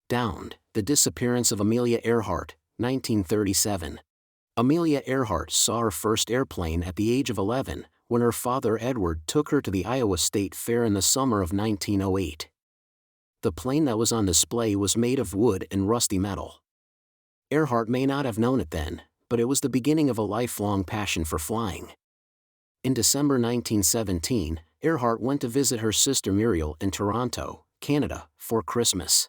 Downed, The Disappearance of Amelia Earhart, 1937. Amelia Earhart saw her first airplane at the age of 11, when her father Edward took her to the Iowa State Fair in the summer of 1908. The plane that was on display was made of wood and rusty metal. Earhart may not have known it then, but it was the beginning of a lifelong passion for flying. In December 1917, Earhart went to visit her sister Muriel in Toronto, Canada, for Christmas.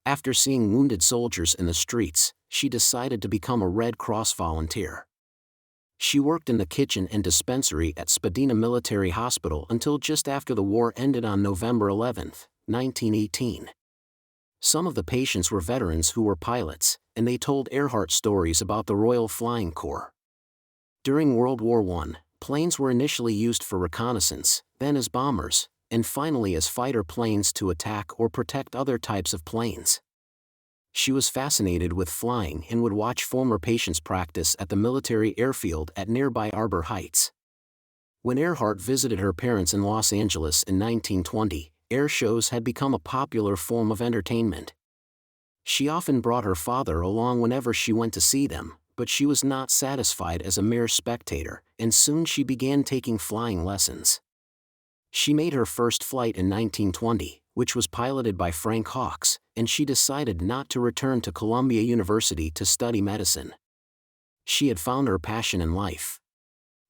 After seeing wounded soldiers in the streets, she decided to become a Red Cross volunteer. She worked in the kitchen and dispensary at Spadina Military Hospital until just after the war ended on November 11, 1918. Some of the patients were veterans who were pilots, and they told Earhart stories about the Royal Flying Corps. During World War I, planes were initially used for reconnaissance, then as bombers, and finally as fighter planes to attack or protect other types of planes. She was fascinated with flying and would watch former patients practice at the military airfield at nearby Arbor Heights. When Earhart visited her parents in Los Angeles in 1920, air shows had become a popular form of entertainment. She often brought her father along whenever she went to see them, but she was not satisfied as a mere spectator, and soon she began taking flying lessons. She made her first flight in 1920, which was piloted by Frank Hawks, and she decided not to return to Columbia University to study medicine. She had found her passion in life.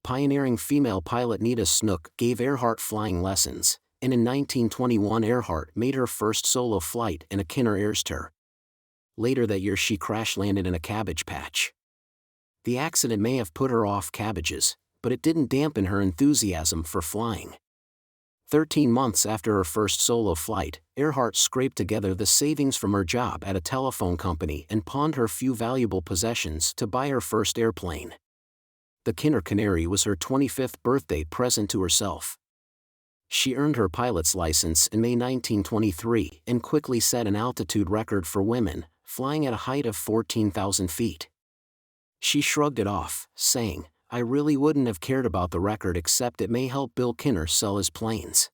Pioneering female pilot Nita Snook gave Earhart flying lessons, and in 1921 Earhart made her first solo flight in a Kinner Airster. Later that year she crash-landed in a cabbage patch. The accident may have put her off cabbages, but it didn't dampen her enthusiasm for flying. 13 months after her first solo flight, Earhart scraped together the savings from her job at a telephone company and pawned her few valuable possessions to buy her first airplane. The Kinner Canary was her 25th birthday present to herself. She earned her pilot's license in May 1923 and quickly set an altitude record for women, flying at a height of 14,000 feet. She shrugged it off, saying, "I really wouldn't have cared about the record except it may help Bill Kinner sell his planes."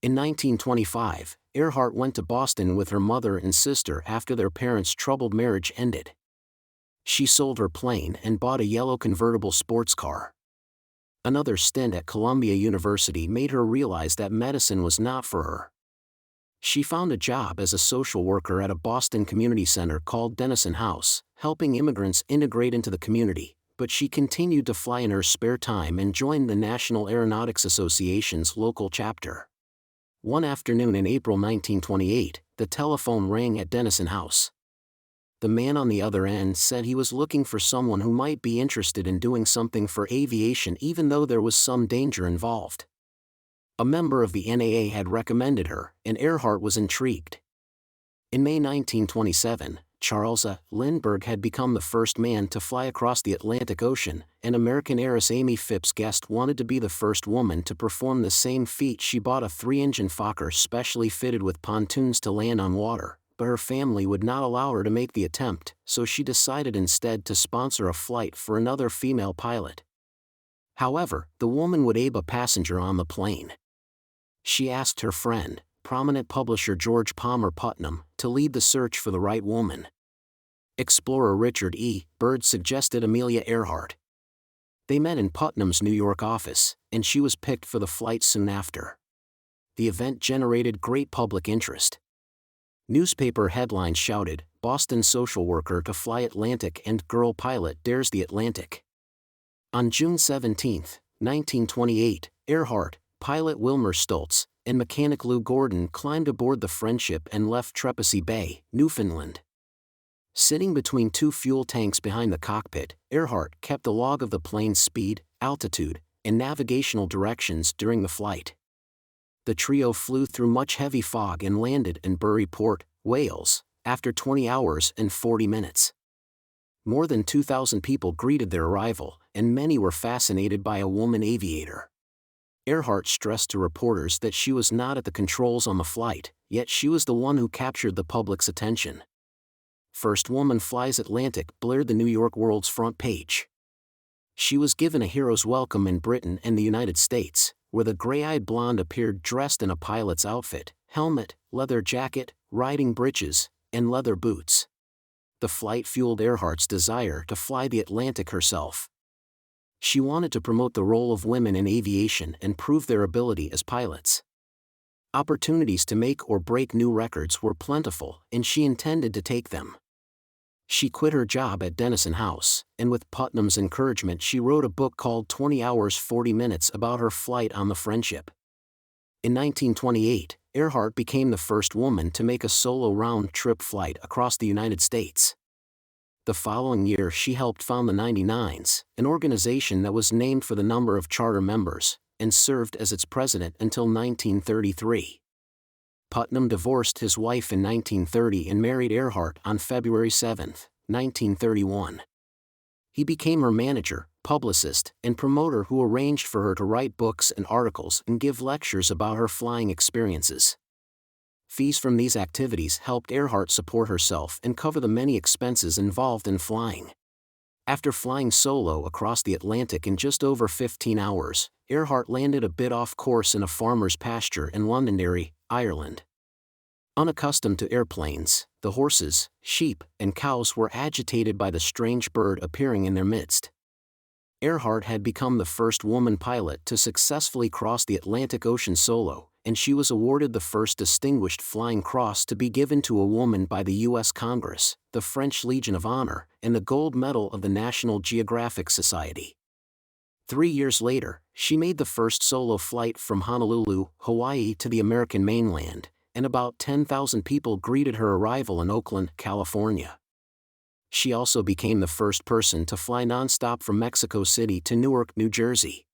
In 1925, Earhart went to Boston with her mother and sister after their parents' troubled marriage ended. She sold her plane and bought a yellow convertible sports car. Another stint at Columbia University made her realize that medicine was not for her. She found a job as a social worker at a Boston community center called Dennison House, helping immigrants integrate into the community, but she continued to fly in her spare time and joined the National Aeronautics Association's local chapter. One afternoon in April 1928, the telephone rang at Dennison House. The man on the other end said he was looking for someone who might be interested in doing something for aviation even though there was some danger involved. A member of the NAA had recommended her, and Earhart was intrigued. In May 1927, Charles A. Lindbergh had become the first man to fly across the Atlantic Ocean, and American heiress Amy Phipps Guest wanted to be the first woman to perform the same feat. She bought a 3-engine Fokker specially fitted with pontoons to land on water, but her family would not allow her to make the attempt, so she decided instead to sponsor a flight for another female pilot. However, the woman would abe a passenger on the plane. She asked her friend, prominent publisher George Palmer Putnam, to lead the search for the right woman. Explorer Richard E. Byrd suggested Amelia Earhart. They met in Putnam's New York office, and she was picked for the flight soon after. The event generated great public interest. Newspaper headlines shouted, "Boston social worker to fly Atlantic and girl pilot dares the Atlantic." On June 17, 1928, Earhart, pilot Wilmer Stoltz, and mechanic Lou Gordon climbed aboard the Friendship and left Trepassey Bay, Newfoundland. Sitting between two fuel tanks behind the cockpit, Earhart kept a log of the plane's speed, altitude, and navigational directions during the flight. The trio flew through much heavy fog and landed in Bury Port, Wales, after 20 hours and 40 minutes. More than 2,000 people greeted their arrival, and many were fascinated by a woman aviator. Earhart stressed to reporters that she was not at the controls on the flight, yet she was the one who captured the public's attention. "First woman flies Atlantic," blared the New York World's front page. She was given a hero's welcome in Britain and the United States, where the gray-eyed blonde appeared dressed in a pilot's outfit, helmet, leather jacket, riding breeches, and leather boots. The flight fueled Earhart's desire to fly the Atlantic herself. She wanted to promote the role of women in aviation and prove their ability as pilots. Opportunities to make or break new records were plentiful, and she intended to take them. She quit her job at Denison House, and with Putnam's encouragement she wrote a book called 20 Hours 40 Minutes about her flight on the Friendship. In 1928, Earhart became the first woman to make a solo round-trip flight across the United States. The following year she helped found the 99s, an organization that was named for the number of charter members, and served as its president until 1933. Putnam divorced his wife in 1930 and married Earhart on February 7, 1931. He became her manager, publicist, and promoter who arranged for her to write books and articles and give lectures about her flying experiences. Fees from these activities helped Earhart support herself and cover the many expenses involved in flying. After flying solo across the Atlantic in just over 15 hours, Earhart landed a bit off course in a farmer's pasture in Londonderry, Ireland. Unaccustomed to airplanes, the horses, sheep, and cows were agitated by the strange bird appearing in their midst. Earhart had become the first woman pilot to successfully cross the Atlantic Ocean solo, and she was awarded the first Distinguished Flying Cross to be given to a woman by the U.S. Congress, the French Legion of Honor, and the Gold Medal of the National Geographic Society. 3 years later, she made the first solo flight from Honolulu, Hawaii to the American mainland, and about 10,000 people greeted her arrival in Oakland, California. She also became the first person to fly nonstop from Mexico City to Newark, New Jersey.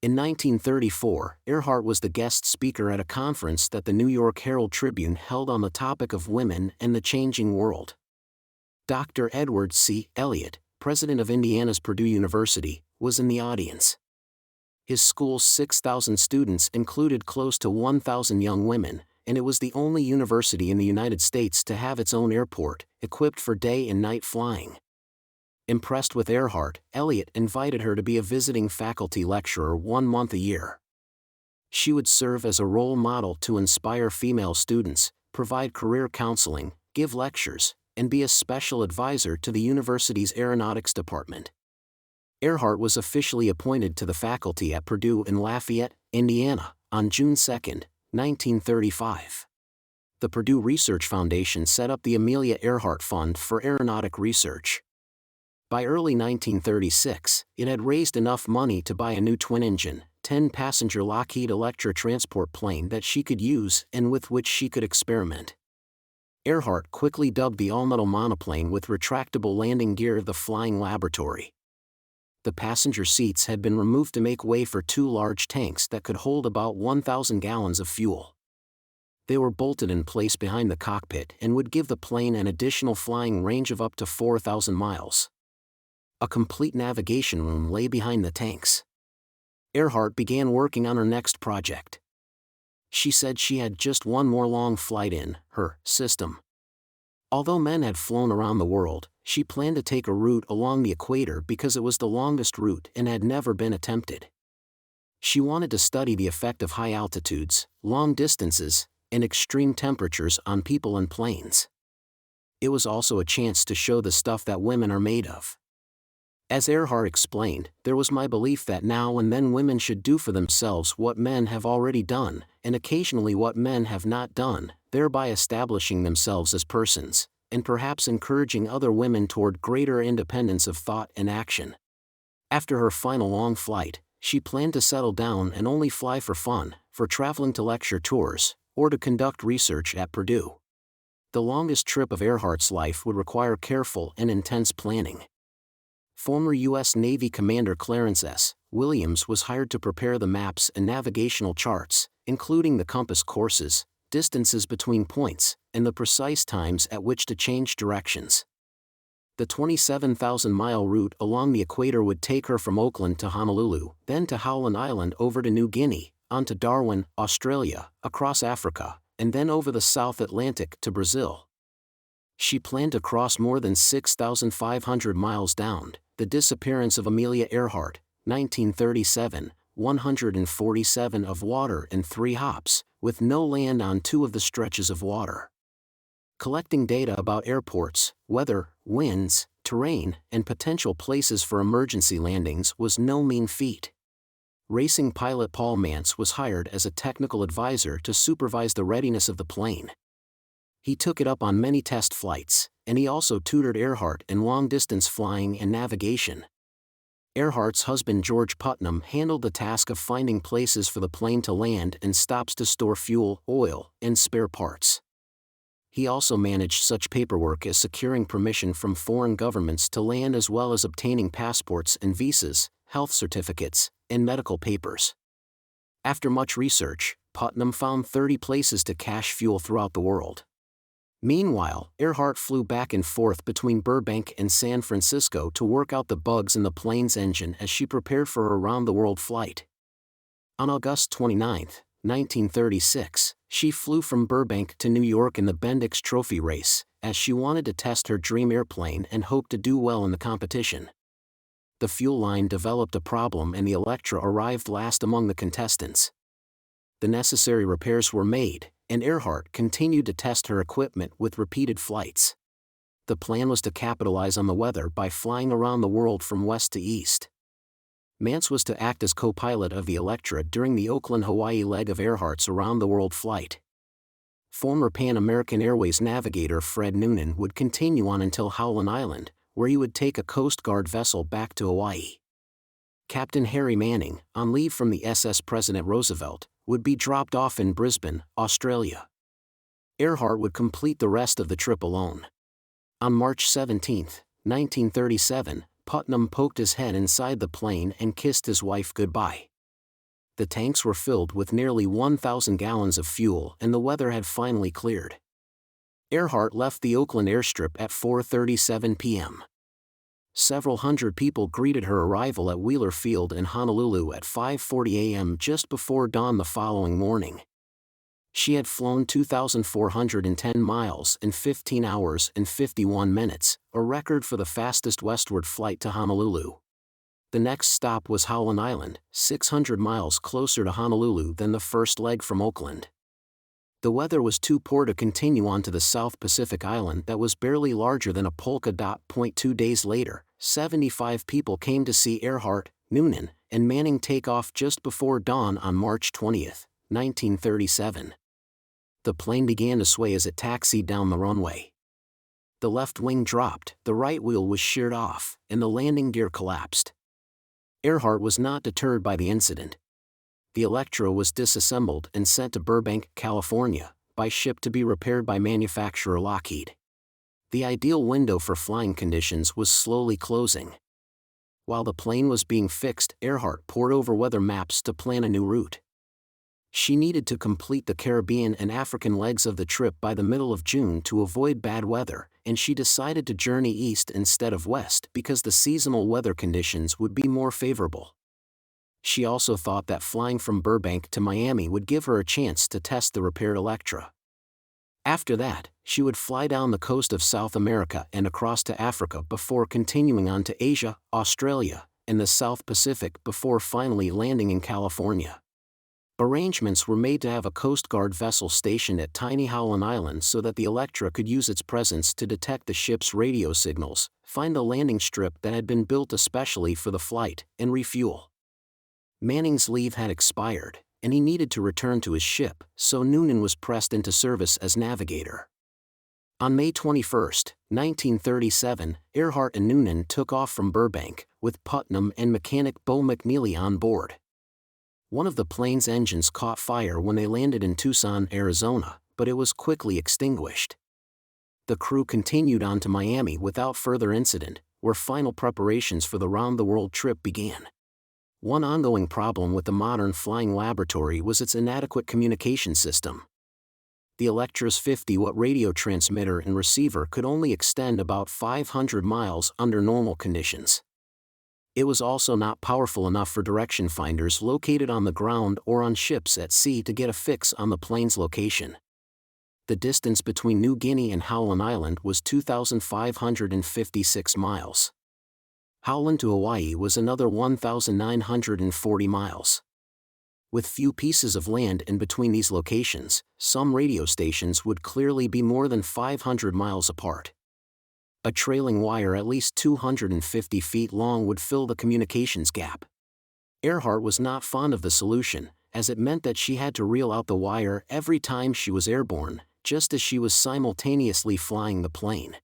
In 1934, Earhart was the guest speaker at a conference that the New York Herald-Tribune held on the topic of women and the changing world. Dr. Edward C. Elliott, president of Indiana's Purdue University, was in the audience. His school's 6,000 students included close to 1,000 young women, and it was the only university in the United States to have its own airport, equipped for day and night flying. Impressed with Earhart, Elliott invited her to be a visiting faculty lecturer 1 month a year. She would serve as a role model to inspire female students, provide career counseling, give lectures, and be a special advisor to the university's aeronautics department. Earhart was officially appointed to the faculty at Purdue in Lafayette, Indiana, on June 2, 1935. The Purdue Research Foundation set up the Amelia Earhart Fund for Aeronautic Research. By early 1936, it had raised enough money to buy a new twin-engine, 10-passenger Lockheed Electra transport plane that she could use and with which she could experiment. Earhart quickly dubbed the all-metal monoplane with retractable landing gear the Flying Laboratory. The passenger seats had been removed to make way for 2 large tanks that could hold about 1,000 gallons of fuel. They were bolted in place behind the cockpit and would give the plane an additional flying range of up to 4,000 miles. A complete navigation room lay behind the tanks. Earhart began working on her next project. She said she had just one more long flight in her system. Although men had flown around the world, she planned to take a route along the equator because it was the longest route and had never been attempted. She wanted to study the effect of high altitudes, long distances, and extreme temperatures on people and planes. It was also a chance to show the stuff that women are made of. As Earhart explained, there was my belief that now and then women should do for themselves what men have already done, and occasionally what men have not done, thereby establishing themselves as persons, and perhaps encouraging other women toward greater independence of thought and action. After her final long flight, she planned to settle down and only fly for fun, for traveling to lecture tours, or to conduct research at Purdue. The longest trip of Earhart's life would require careful and intense planning. Former U.S. Navy Commander Clarence S. Williams was hired to prepare the maps and navigational charts, including the compass courses, distances between points, and the precise times at which to change directions. The 27,000-mile route along the equator would take her from Oakland to Honolulu, then to Howland Island over to New Guinea, on to Darwin, Australia, across Africa, and then over the South Atlantic to Brazil. She planned to cross more than 6,500 miles down, The Disappearance of Amelia Earhart, 1937, 147 of water in 3 hops, with no land on 2 of the stretches of water. Collecting data about airports, weather, winds, terrain, and potential places for emergency landings was no mean feat. Racing pilot Paul Mance was hired as a technical advisor to supervise the readiness of the plane. He took it up on many test flights, and he also tutored Earhart in long-distance flying and navigation. Earhart's husband George Putnam handled the task of finding places for the plane to land and stops to store fuel, oil, and spare parts. He also managed such paperwork as securing permission from foreign governments to land, as well as obtaining passports and visas, health certificates, and medical papers. After much research, Putnam found 30 places to cache fuel throughout the world. Meanwhile, Earhart flew back and forth between Burbank and San Francisco to work out the bugs in the plane's engine as she prepared for her round-the-world flight. On August 29, 1936, she flew from Burbank to New York in the Bendix Trophy race, as she wanted to test her dream airplane and hoped to do well in the competition. The fuel line developed a problem and the Electra arrived last among the contestants. The necessary repairs were made, and Earhart continued to test her equipment with repeated flights. The plan was to capitalize on the weather by flying around the world from west to east. Mance was to act as co-pilot of the Electra during the Oakland-Hawaii leg of Earhart's around-the-world flight. Former Pan American Airways navigator Fred Noonan would continue on until Howland Island, where he would take a Coast Guard vessel back to Hawaii. Captain Harry Manning, on leave from the SS President Roosevelt, would be dropped off in Brisbane, Australia. Earhart would complete the rest of the trip alone. On March 17, 1937, Putnam poked his head inside the plane and kissed his wife goodbye. The tanks were filled with nearly 1,000 gallons of fuel and the weather had finally cleared. Earhart left the Oakland airstrip at 4:37 p.m. Several hundred people greeted her arrival at Wheeler Field in Honolulu at 5:40 a.m. just before dawn the following morning. She had flown 2,410 miles in 15 hours and 51 minutes, a record for the fastest westward flight to Honolulu. The next stop was Howland Island, 600 miles closer to Honolulu than the first leg from Oakland. The weather was too poor to continue on to the South Pacific island that was barely larger than a polka dot. 2 days later, 75 people came to see Earhart, Noonan, and Manning take off just before dawn on March 20, 1937. The plane began to sway as it taxied down the runway. The left wing dropped, the right wheel was sheared off, and the landing gear collapsed. Earhart was not deterred by the incident. The Electra was disassembled and sent to Burbank, California, by ship to be repaired by manufacturer Lockheed. The ideal window for flying conditions was slowly closing. While the plane was being fixed, Earhart pored over weather maps to plan a new route. She needed to complete the Caribbean and African legs of the trip by the middle of June to avoid bad weather, and she decided to journey east instead of west because the seasonal weather conditions would be more favorable. She also thought that flying from Burbank to Miami would give her a chance to test the repaired Electra. After that, she would fly down the coast of South America and across to Africa before continuing on to Asia, Australia, and the South Pacific before finally landing in California. Arrangements were made to have a Coast Guard vessel stationed at tiny Howland Island so that the Electra could use its presence to detect the ship's radio signals, find the landing strip that had been built especially for the flight, and refuel. Manning's leave had expired, and he needed to return to his ship, so Noonan was pressed into service as navigator. On May 21, 1937, Earhart and Noonan took off from Burbank, with Putnam and mechanic Bo McNeely on board. One of the plane's engines caught fire when they landed in Tucson, Arizona, but it was quickly extinguished. The crew continued on to Miami without further incident, where final preparations for the round-the-world trip began. One ongoing problem with the modern flying laboratory was its inadequate communication system. The Electra's 50-watt radio transmitter and receiver could only extend about 500 miles under normal conditions. It was also not powerful enough for direction finders located on the ground or on ships at sea to get a fix on the plane's location. The distance between New Guinea and Howland Island was 2,556 miles. Howland to Hawaii was another 1,940 miles. With few pieces of land in between these locations, some radio stations would clearly be more than 500 miles apart. A trailing wire at least 250 feet long would fill the communications gap. Earhart was not fond of the solution, as it meant that she had to reel out the wire every time she was airborne, just as she was simultaneously flying the plane.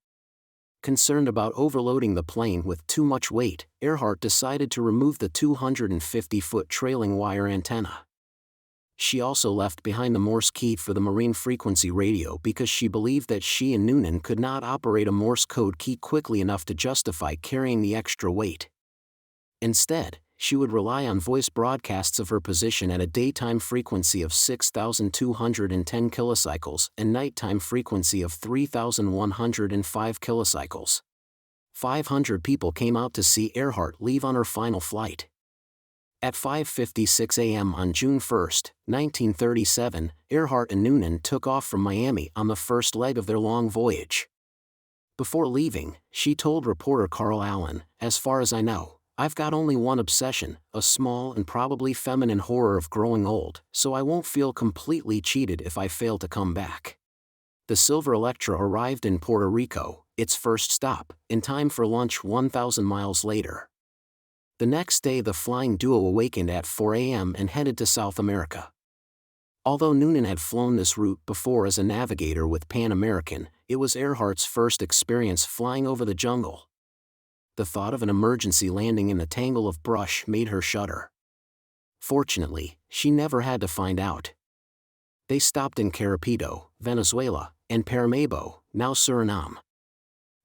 Concerned about overloading the plane with too much weight, Earhart decided to remove the 250-foot trailing wire antenna. She also left behind the Morse key for the marine frequency radio because she believed that she and Noonan could not operate a Morse code key quickly enough to justify carrying the extra weight. Instead, she would rely on voice broadcasts of her position at a daytime frequency of 6,210 kilocycles and nighttime frequency of 3,105 kilocycles. 500 people came out to see Earhart leave on her final flight. At 5:56 a.m. on June 1, 1937, Earhart and Noonan took off from Miami on the first leg of their long voyage. Before leaving, she told reporter Carl Allen, "As far as I know, I've got only one obsession, a small and probably feminine horror of growing old, so I won't feel completely cheated if I fail to come back." The Silver Electra arrived in Puerto Rico, its first stop, in time for lunch 1,000 miles later. The next day the flying duo awakened at 4 a.m. and headed to South America. Although Noonan had flown this route before as a navigator with Pan American, it was Earhart's first experience flying over the jungle. The thought of an emergency landing in the tangle of brush made her shudder. Fortunately, she never had to find out. They stopped in Carapito, Venezuela, and Paramaribo, now Suriname.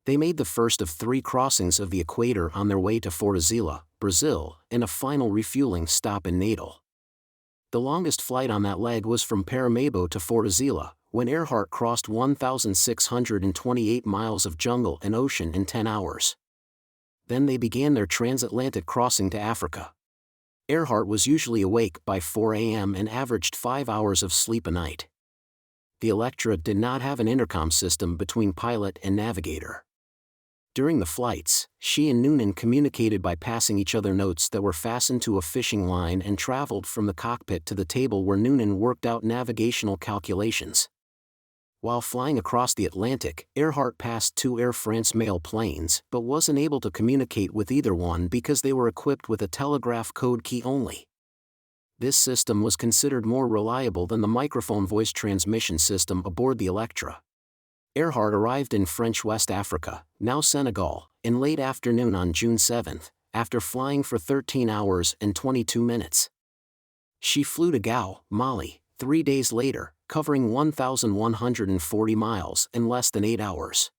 They made the first of 3 crossings of the equator on their way to Fortaleza, Brazil, and a final refueling stop in Natal. The longest flight on that leg was from Paramaribo to Fortaleza, when Earhart crossed 1,628 miles of jungle and ocean in 10 hours. Then they began their transatlantic crossing to Africa. Earhart was usually awake by 4 a.m. and averaged 5 hours of sleep a night. The Electra did not have an intercom system between pilot and navigator. During the flights, she and Noonan communicated by passing each other notes that were fastened to a fishing line and traveled from the cockpit to the table where Noonan worked out navigational calculations. While flying across the Atlantic, Earhart passed 2 Air France mail planes but wasn't able to communicate with either one because they were equipped with a telegraph code key only. This system was considered more reliable than the microphone voice transmission system aboard the Electra. Earhart arrived in French West Africa, now Senegal, in late afternoon on June 7, after flying for 13 hours and 22 minutes. She flew to Gao, Mali, 3 days later, covering 1,140 miles in less than 8 hours.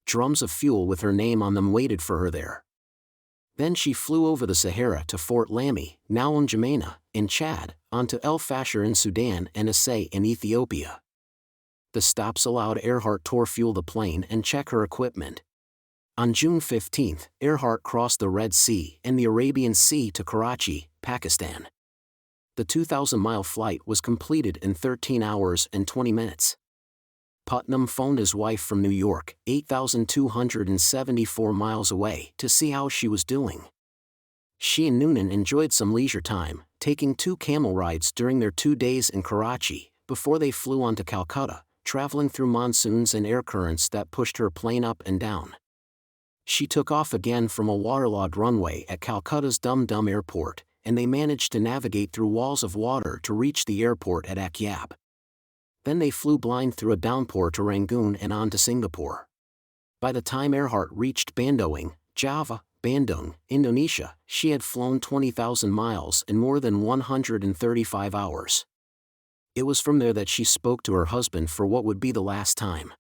Drums of fuel with her name on them waited for her there. Then she flew over the Sahara to Fort Lamy, now N'Djamena, in Chad, onto El Fasher in Sudan and Asay in Ethiopia. The stops allowed Earhart to refuel the plane and check her equipment. On June 15, Earhart crossed the Red Sea and the Arabian Sea to Karachi, Pakistan. The 2,000-mile flight was completed in 13 hours and 20 minutes. Putnam phoned his wife from New York, 8,274 miles away, to see how she was doing. She and Noonan enjoyed some leisure time, taking 2 camel rides during their 2 days in Karachi, before they flew on to Calcutta, traveling through monsoons and air currents that pushed her plane up and down. She took off again from a waterlogged runway at Calcutta's Dum Dum Airport, and they managed to navigate through walls of water to reach the airport at Akyab. Then they flew blind through a downpour to Rangoon and on to Singapore. By the time Earhart reached Bandung, Java, Bandung, Indonesia, she had flown 20,000 miles in more than 135 hours. It was from there that she spoke to her husband for what would be the last time.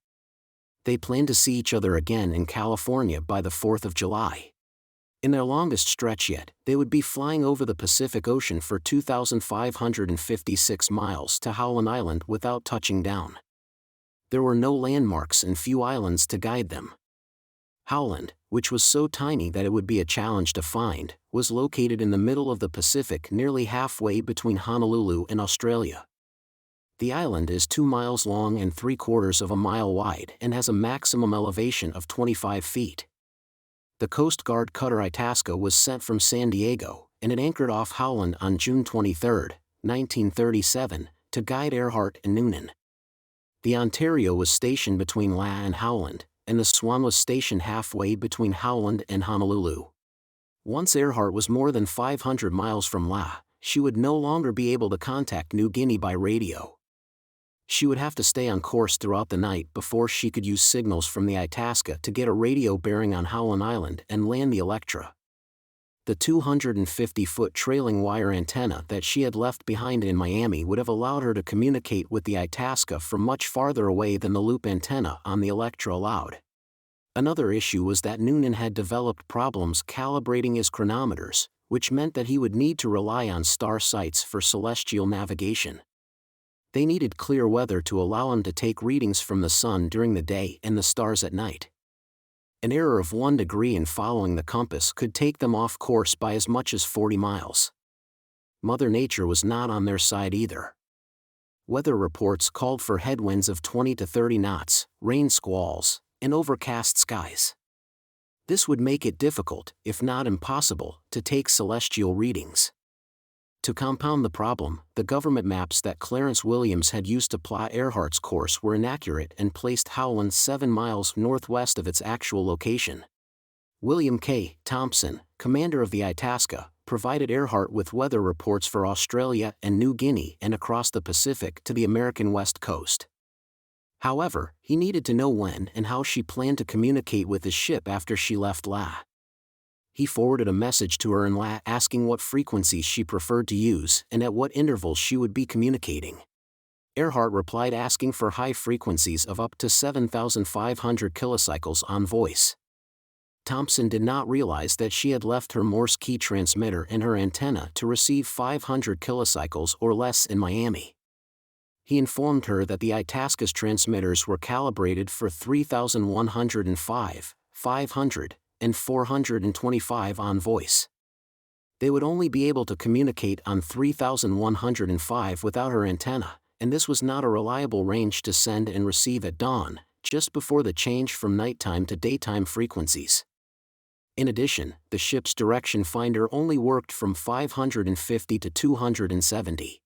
They planned to see each other again in California by the 4th of July. In their longest stretch yet, they would be flying over the Pacific Ocean for 2,556 miles to Howland Island without touching down. There were no landmarks and few islands to guide them. Howland, which was so tiny that it would be a challenge to find, was located in the middle of the Pacific, nearly halfway between Honolulu and Australia. The island is 2 miles long and 3/4 of a mile wide and has a maximum elevation of 25 feet. The Coast Guard cutter Itasca was sent from San Diego, and it anchored off Howland on June 23, 1937, to guide Earhart and Noonan. The Ontario was stationed between La and Howland, and the Swan was stationed halfway between Howland and Honolulu. Once Earhart was more than 500 miles from La, she would no longer be able to contact New Guinea by radio. She would have to stay on course throughout the night before she could use signals from the Itasca to get a radio bearing on Howland Island and land the Electra. The 250-foot trailing wire antenna that she had left behind in Miami would have allowed her to communicate with the Itasca from much farther away than the loop antenna on the Electra allowed. Another issue was that Noonan had developed problems calibrating his chronometers, which meant that he would need to rely on star sights for celestial navigation. They needed clear weather to allow him to take readings from the sun during the day and the stars at night. An error of 1 degree in following the compass could take them off course by as much as 40 miles. Mother Nature was not on their side either. Weather reports called for headwinds of 20 to 30 knots, rain squalls, and overcast skies. This would make it difficult, if not impossible, to take celestial readings. To compound the problem, the government maps that Clarence Williams had used to plot Earhart's course were inaccurate and placed Howland 7 miles northwest of its actual location. William K. Thompson, commander of the Itasca, provided Earhart with weather reports for Australia and New Guinea and across the Pacific to the American West Coast. However, he needed to know when and how she planned to communicate with his ship after she left La. He forwarded a message to her in La asking what frequencies she preferred to use and at what intervals she would be communicating. Earhart replied asking for high frequencies of up to 7,500 kilocycles on voice. Thompson did not realize that she had left her Morse key transmitter and her antenna to receive 500 kilocycles or less in Miami. He informed her that the Itasca's transmitters were calibrated for 3,105, 500, and 425 on voice. They would only be able to communicate on 3,105 without her antenna, and this was not a reliable range to send and receive at dawn, just before the change from nighttime to daytime frequencies. In addition, the ship's direction finder only worked from 550 to 270.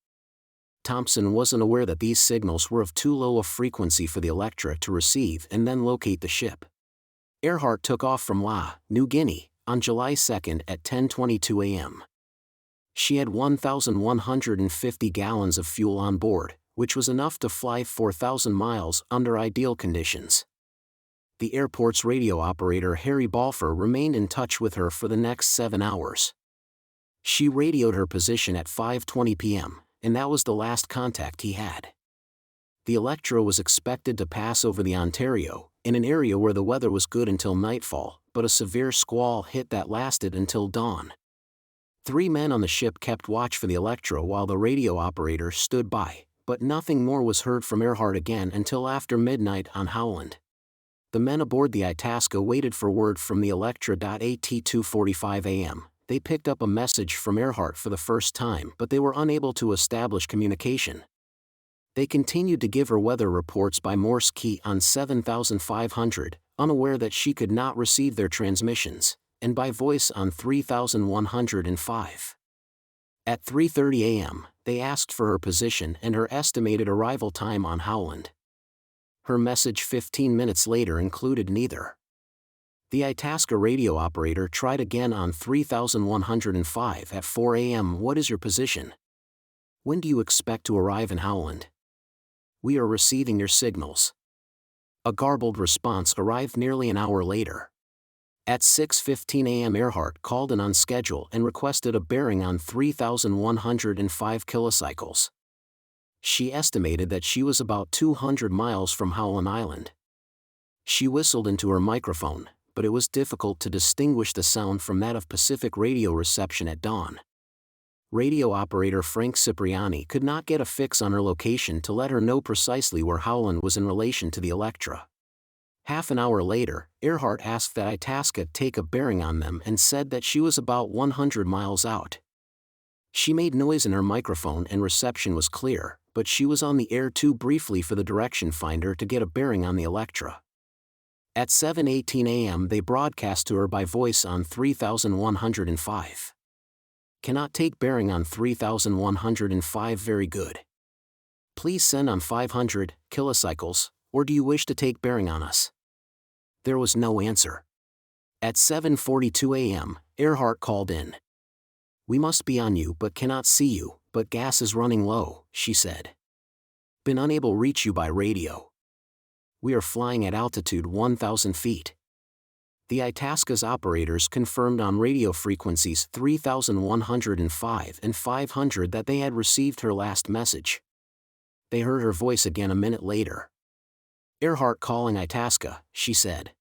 Thompson wasn't aware that these signals were of too low a frequency for the Electra to receive and then locate the ship. Earhart took off from La, New Guinea, on July 2 at 10:22 a.m. She had 1,150 gallons of fuel on board, which was enough to fly 4,000 miles under ideal conditions. The airport's radio operator Harry Balfour remained in touch with her for the next 7 hours. She radioed her position at 5:20 p.m., and that was the last contact he had. The Electra was expected to pass over the Ontario, in an area where the weather was good until nightfall, but a severe squall hit that lasted until dawn. 3 men on the ship kept watch for the Electra while the radio operator stood by, but nothing more was heard from Earhart again until after midnight on Howland. The men aboard the Itasca waited for word from the Electra. At 2:45 a.m., they picked up a message from Earhart for the first time, but they were unable to establish communication. They continued to give her weather reports by Morse key on 7,500, unaware that she could not receive their transmissions, and by voice on 3,105. At 3:30 a.m., they asked for her position and her estimated arrival time on Howland. Her message 15 minutes later included neither. The Itasca radio operator tried again on 3,105 at 4 a.m. What is your position? When do you expect to arrive in Howland? We are receiving your signals. A garbled response arrived nearly an hour later. At 6:15 a.m. Earhart called in on schedule and requested a bearing on 3,105 kilocycles. She estimated that she was about 200 miles from Howland Island. She whistled into her microphone, but it was difficult to distinguish the sound from that of Pacific radio reception at dawn. Radio operator Frank Cipriani could not get a fix on her location to let her know precisely where Howland was in relation to the Electra. Half an hour later, Earhart asked that Itasca take a bearing on them and said that she was about 100 miles out. She made noise in her microphone and reception was clear, but she was on the air too briefly for the direction finder to get a bearing on the Electra. At 7:18 a.m. they broadcast to her by voice on 3,105. cannot take bearing on 3105. Very good. Please send on 500 kilocycles, or do you wish to take bearing on us? There was no answer. At 7:42 a.m., Earhart called in. We must be on you but cannot see you, but gas is running low, she said. Been unable to reach you by radio. We are flying at altitude 1,000 feet. The Itasca's operators confirmed on radio frequencies 3105 and 500 that they had received her last message. They heard her voice again a minute later. Earhart calling Itasca, she said.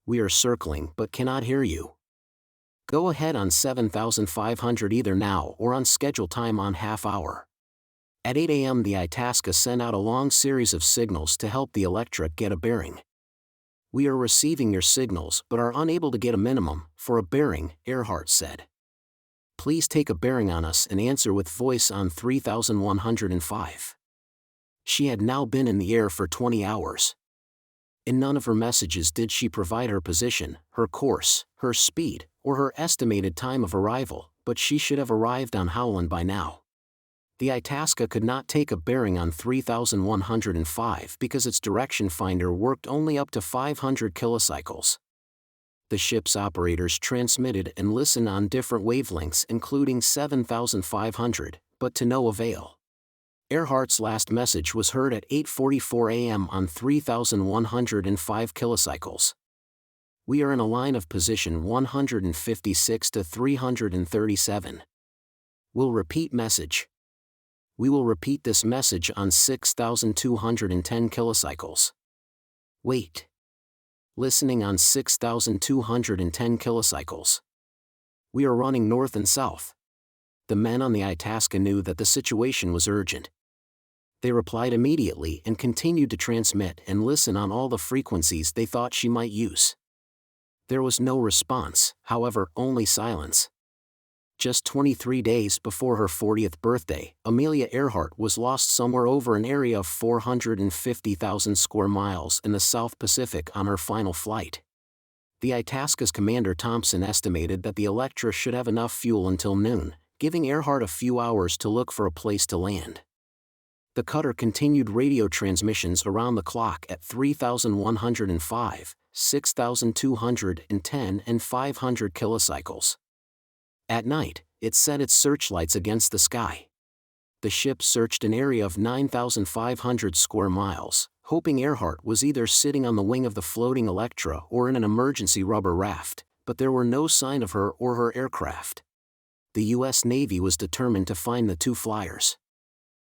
We are circling but cannot hear you. Go ahead on 7,500 either now or on schedule time on half hour. At 8 a.m. the Itasca sent out a long series of signals to help the Electra get a bearing. We are receiving your signals but are unable to get a minimum for a bearing, Earhart said. Please take a bearing on us and answer with voice on 3105. She had now been in the air for 20 hours. In none of her messages did she provide her position, her course, her speed, or her estimated time of arrival, but she should have arrived on Howland by now. The Itasca could not take a bearing on 3105 because its direction finder worked only up to 500 kilocycles. The ship's operators transmitted and listened on different wavelengths including 7,500, but to no avail. Earhart's last message was heard at 8:44 a.m. on 3,105 kilocycles. We are in a line of position 156 to 337. Will repeat message. We will repeat this message on 6,210 kilocycles. Wait. Listening on 6,210 kilocycles. We are running north and south. The men on the Itasca knew that the situation was urgent. They replied immediately and continued to transmit and listen on all the frequencies they thought she might use. There was no response, however, only silence. Just 23 days before her 40th birthday, Amelia Earhart was lost somewhere over an area of 450,000 square miles in the South Pacific on her final flight. The Itasca's commander Thompson estimated that the Electra should have enough fuel until noon, giving Earhart a few hours to look for a place to land. The cutter continued radio transmissions around the clock at 3,105, 6,210 and 500 kilocycles. At night, it set its searchlights against the sky. The ship searched an area of 9,500 square miles, hoping Earhart was either sitting on the wing of the floating Electra or in an emergency rubber raft, but there were no sign of her or her aircraft. The U.S. Navy was determined to find the two flyers.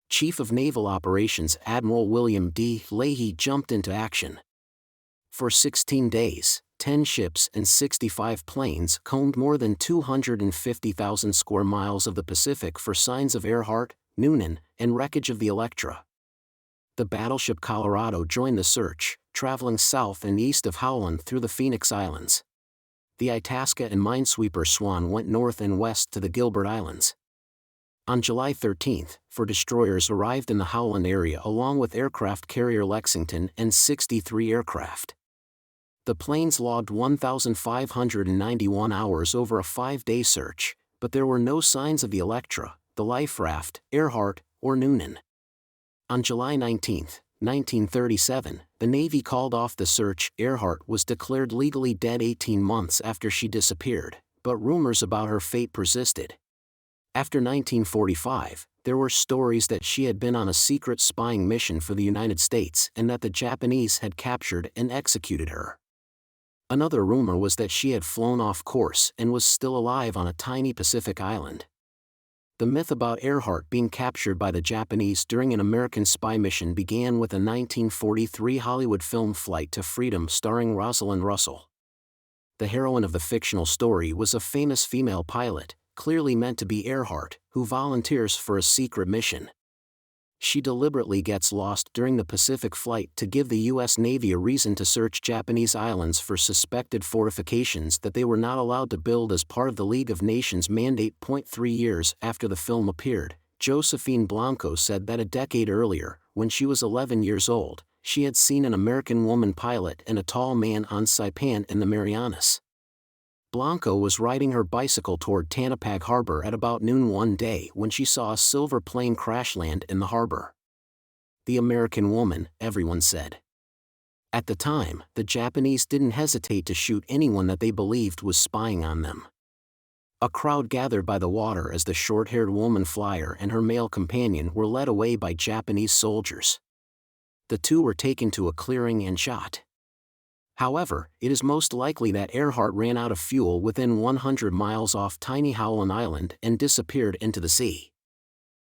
Chief of Naval Operations Admiral William D. Leahy jumped into action. For 16 days, 10 ships and 65 planes combed more than 250,000 square miles of the Pacific for signs of Earhart, Noonan, and wreckage of the Electra. The battleship Colorado joined the search, traveling south and east of Howland through the Phoenix Islands. The Itasca and minesweeper Swan went north and west to the Gilbert Islands. On July 13, 4 destroyers arrived in the Howland area along with aircraft carrier Lexington and 63 aircraft. The planes logged 1,591 hours over a 5-day search, but there were no signs of the Electra, the life raft, Earhart, or Noonan. On July 19, 1937, the Navy called off the search. Earhart was declared legally dead 18 months after she disappeared, but rumors about her fate persisted. After 1945, there were stories that she had been on a secret spying mission for the United States and that the Japanese had captured and executed her. Another rumor was that she had flown off course and was still alive on a tiny Pacific island. The myth about Earhart being captured by the Japanese during an American spy mission began with a 1943 Hollywood film Flight to Freedom starring Rosalind Russell. The heroine of the fictional story was a famous female pilot, clearly meant to be Earhart, who volunteers for a secret mission. She deliberately gets lost during the Pacific flight to give the U.S. Navy a reason to search Japanese islands for suspected fortifications that they were not allowed to build as part of the League of Nations mandate. 3 years after the film appeared, Josephine Blanco said that a decade earlier, when she was 11 years old, she had seen an American woman pilot and a tall man on Saipan in the Marianas. Blanco was riding her bicycle toward Tanapag Harbor at about noon one day when she saw a silver plane crash land in the harbor. The American woman, everyone said. At the time, the Japanese didn't hesitate to shoot anyone that they believed was spying on them. A crowd gathered by the water as the short-haired woman flyer and her male companion were led away by Japanese soldiers. The two were taken to a clearing and shot. However, it is most likely that Earhart ran out of fuel within 100 miles off Tiny Howland Island and disappeared into the sea.